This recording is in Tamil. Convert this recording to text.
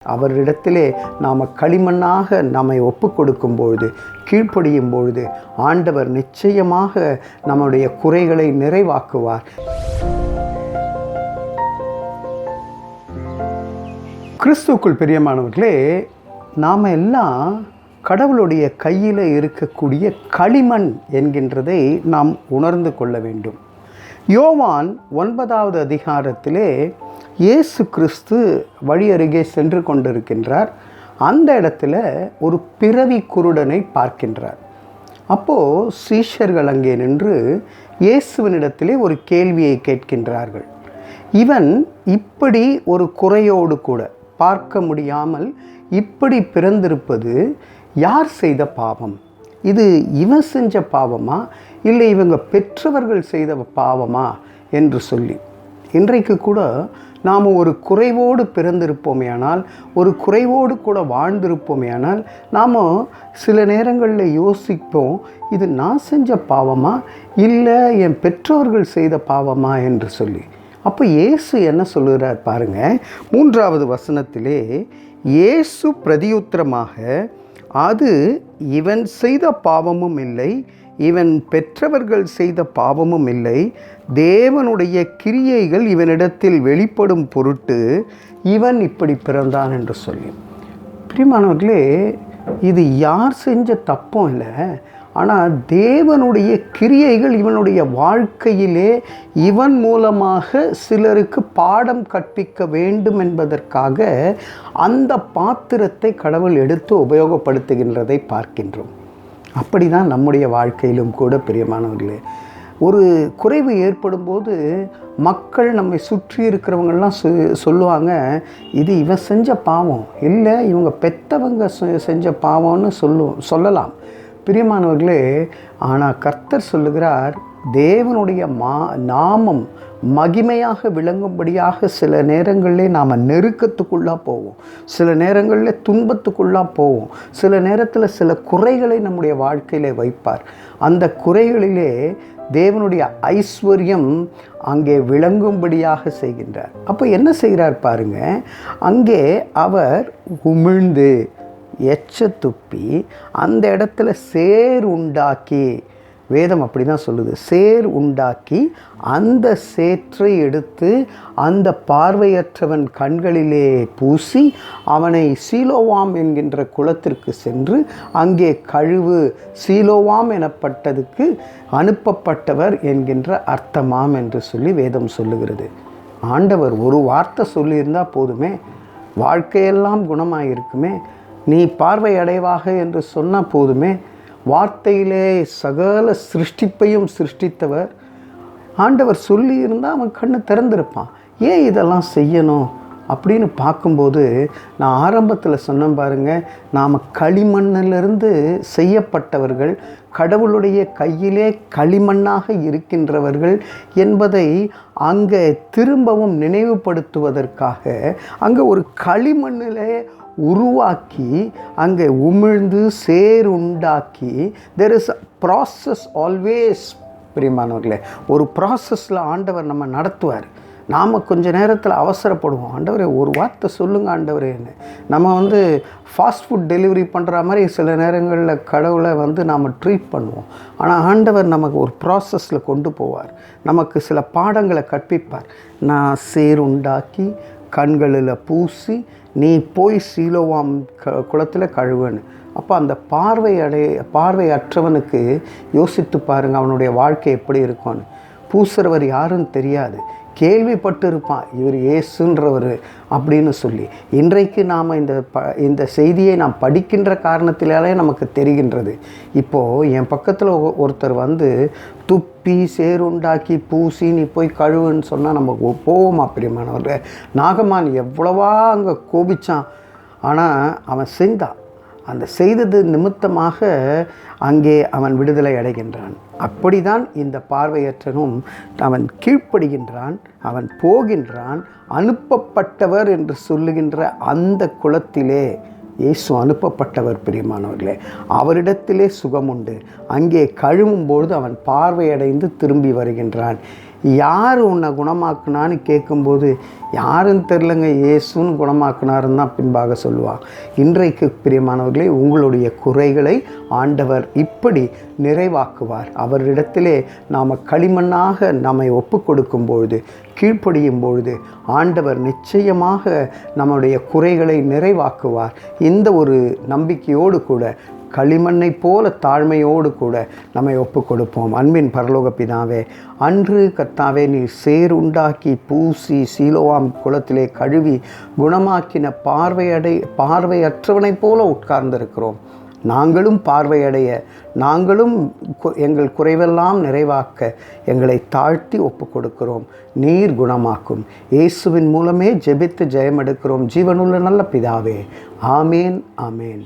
அவரிடத்திலே நாம் களிமண்ணாக நம்மை ஒப்பு கொடுக்கும் பொழுது, கீழ்ப்படியும் பொழுது ஆண்டவர் நிச்சயமாக நம்முடைய குறைகளை நிறைவாக்குவார். கிறிஸ்துவுக்குள் பிரியமானவர்களே, நாம் எல்லாம் கடவுளுடைய கையில் இருக்கக்கூடிய களிமண் என்கின்றதை நாம் உணர்ந்து கொள்ள வேண்டும். யோவான் 9வது அதிகாரத்திலே இயேசு கிறிஸ்து வழி அருகே சென்று கொண்டிருக்கின்றார். அந்த இடத்துல ஒரு பிறவி குருடனை பார்க்கின்றார். அப்போது சீஷர்கள் அங்கே நின்று இயேசுவினிடத்திலே ஒரு கேள்வியை கேட்கின்றார்கள். இவன் இப்படி ஒரு குறையோடு கூட பார்க்க முடியாமல் இப்படி பிறந்திருப்பது யார் செய்த பாவம்? இது இவன் செஞ்ச பாவமா இல்லை இவங்க பெற்றவர்கள் செய்த பாவமா என்று சொல்லி, இன்றைக்கு கூட நாம் ஒரு குறைவோடு பிறந்திருப்போமேயானால், ஒரு குறைவோடு கூட வாழ்ந்திருப்போமேயானால், நாம் சில நேரங்களில் யோசிப்போம், இது நான் செஞ்ச பாவமா இல்லை என் பெற்றோர்கள் செய்த பாவமா என்று சொல்லி. அப்போ இயேசு என்ன சொல்லுகிறார் பாருங்கள். 3வது வசனத்திலே இயேசு பிரதியுத்தரமாக, அது இவன் செய்த பாவமும் இல்லை, இவன் பெற்றவர்கள் செய்த பாவமும் இல்லை, தேவனுடைய கிரியைகள் இவனிடத்தில் வெளிப்படும் பொருட்டு இவன் இப்படி பிறந்தான் என்று சொல்லி. பிரியமானவர்களே, இது யார் செஞ்ச தப்பும் இல்லை, ஆனால் தேவனுடைய கிரியைகள் இவனுடைய வாழ்க்கையிலே இவன் மூலமாக சிலருக்கு பாடம் கற்பிக்க வேண்டும் என்பதற்காக அந்த பாத்திரத்தை கடவுள் எடுத்து உபயோகப்படுத்துகின்றதை பார்க்கின்றோம். அப்படி தான் நம்முடைய வாழ்க்கையிலும் கூட பிரியமானவர்களே, ஒரு குறைவு ஏற்படும் போது மக்கள் நம்மை சுற்றி இருக்கிறவங்கெல்லாம் சொல்லுவாங்க, இது இவன் செஞ்ச பாவம் இல்லை இவங்க பெற்றவங்க செஞ்ச பாவம்னு சொல்லலாம் பிரியமானவர்களே. ஆனால் கர்த்தர் சொல்லுகிறார், தேவனுடைய நாமம் மகிமையாக விளங்கும்படியாக சில நேரங்களிலே நாம் நெருக்கத்துக்குள்ளாக போவோம், சில நேரங்களில் துன்பத்துக்குள்ளாக போவோம், சில நேரத்தில் சில குறைகளை நம்முடைய வாழ்க்கையிலே வைப்பார். அந்த குறைகளிலே தேவனுடைய ஐஸ்வர்யம் அங்கே விளங்கும்படியாக செய்கின்றார். அப்போ என்ன செய்கிறார் பாருங்கள், அங்கே அவர் உமிழ்ந்து எச்ச துப்பி அந்த இடத்துல சேர் உண்டாக்கி, வேதம் அப்படி தான் சொல்லுது, சேர் உண்டாக்கி அந்த சேற்றை எடுத்து அந்த பார்வையற்றவன் கண்களிலே பூசி அவனை சீலோவாம் என்கின்ற குளத்திற்கு சென்று அங்கே கழுவு, சீலோவாம் எனப்பட்டதுக்கு அனுப்பப்பட்டவர் என்கின்ற அர்த்தமாம் என்று சொல்லி வேதம் சொல்லுகிறது. ஆண்டவர் ஒரு வார்த்தை சொல்லியிருந்தால் போதுமே, வாழ்க்கையெல்லாம் குணமாயிருக்குமே. நீ பார்வை அடைவாக என்று சொன்னால் போதுமே. வார்த்தையிலே சகல சிருஷ்டிப்பையும் சிருஷ்டித்தவர் ஆண்டவர் சொல்லியிருந்தால் அவன் கண்ணு திறந்திருப்பான். ஏன் இதெல்லாம் செய்யணும் அப்படின்னு பார்க்கும்போது, நான் ஆரம்பத்தில் சொன்னேன் பாருங்கள், நாம் களிமண்ணிலிருந்து செய்யப்பட்டவர்கள், கடவுளுடைய கையிலே களிமண்ணாக இருக்கின்றவர்கள் என்பதை அங்கே திரும்பவும் நினைவுபடுத்துவதற்காக அங்கே ஒரு களிமண்ணிலே உருவாக்கி அங்கே உமிழ்ந்து சேர் உண்டாக்கி, there is a process always. பிரியமானவர்களே, ஒரு ப்ராசஸில் ஆண்டவர் நம்ம நடத்துவார். நாம் கொஞ்ச நேரத்தில் அவசரப்படுவோம், ஆண்டவரே ஒரு வார்த்தை சொல்லுங்கள் ஆண்டவரேன்னு. நம்ம ஃபாஸ்ட் ஃபுட் டெலிவரி பண்ணுற மாதிரி சில நேரங்களில் கடவுளை நாம் ட்ரீட் பண்ணுவோம். ஆனால் ஆண்டவர் நமக்கு ஒரு ப்ராசஸில் கொண்டு போவார், நமக்கு சில பாடங்களை கற்பிப்பார். நான் சேர் உண்டாக்கி கண்களில் பூசி நீ போய் சீலோவாம் குளத்தில் கழுவுன்னு. அப்போ அந்த பார்வையற்றவனுக்கு யோசித்து பாருங்கள், அவனுடைய வாழ்க்கை எப்படி இருக்கும்னு. பூசுறவர் யாருன்னு தெரியாது, கேள்விப்பட்டு இருப்பான் இவர் இயேசுன்றவர் அப்படின்னு சொல்லி. இன்றைக்கு நாம் இந்த செய்தியை நாம் படிக்கின்ற காரணத்தினாலே நமக்கு தெரிகின்றது. இப்போது என் பக்கத்தில் ஒருத்தர் துப்பி சேருண்டாக்கி பூசி நீ போய் கழுவுன்னு சொன்னால் நம்ம போவோமா பிரியமானவர்கள்? நாகமான் எவ்வளவா அங்கே கோபிச்சான், ஆனால் அவன் செய்தான். அந்த செய்தது நிமித்தமாக அங்கே அவன் விடுதலை அடைகின்றான். அப்படிதான் இந்த பார்வையற்றனும் அவன் கீழ்ப்படுகின்றான், அவன் போகின்றான். அனுப்பப்பட்டவர் என்று சொல்லுகின்ற அந்த குளத்திலே இயேசு அனுப்பப்பட்டவர் பிரியமானவர்களே. அவரிடத்திலே சுகம் உண்டு. அங்கே கழுவும்பொழுது அவன் பார்வையடைந்து திரும்பி வருகின்றான். யார் உன்னை குணமாக்குனான்னு கேட்கும்போது யாருன்னு தெரிலங்க, இயேசுன்னு குணமாக்குனாருன்னு தான் பின்பாக சொல்லுவாள். இன்றைக்கு பிரியமானவர்களே, உங்களுடைய குறைகளை ஆண்டவர் இப்படி நிறைவாக்குவார். அவரிடத்திலே நாம் களிமண்ணாக நம்மை ஒப்பு கொடுக்கும் பொழுது, கீழ்ப்படியும் பொழுது ஆண்டவர் நிச்சயமாக நம்முடைய குறைகளை நிறைவாக்குவார். இந்த ஒரு நம்பிக்கையோடு கூட களிமண்ணை போல தாழ்மையோடு கூட நம்மை ஒப்பு கொடுப்போம். அன்பின் பரலோக பிதாவே, அன்று கர்த்தாவே நீர் சேருண்டாக்கி பூசி சீலோவாம் குளத்திலே கழுவி குணமாக்கின பார்வையற்றவனைப் போல உட்கார்ந்திருக்கிறோம். நாங்களும் பார்வையடைய, நாங்களும் எங்கள் குறைவெல்லாம் நிறைவாக்க எங்களை தாழ்த்தி ஒப்பு கொடுக்கிறோம். நீர் குணமாக்கும். இயேசுவின் மூலமே ஜெபித்து ஜெயம் எடுக்கிறோம் ஜீவனுள்ள நல்ல பிதாவே. ஆமேன், ஆமேன்.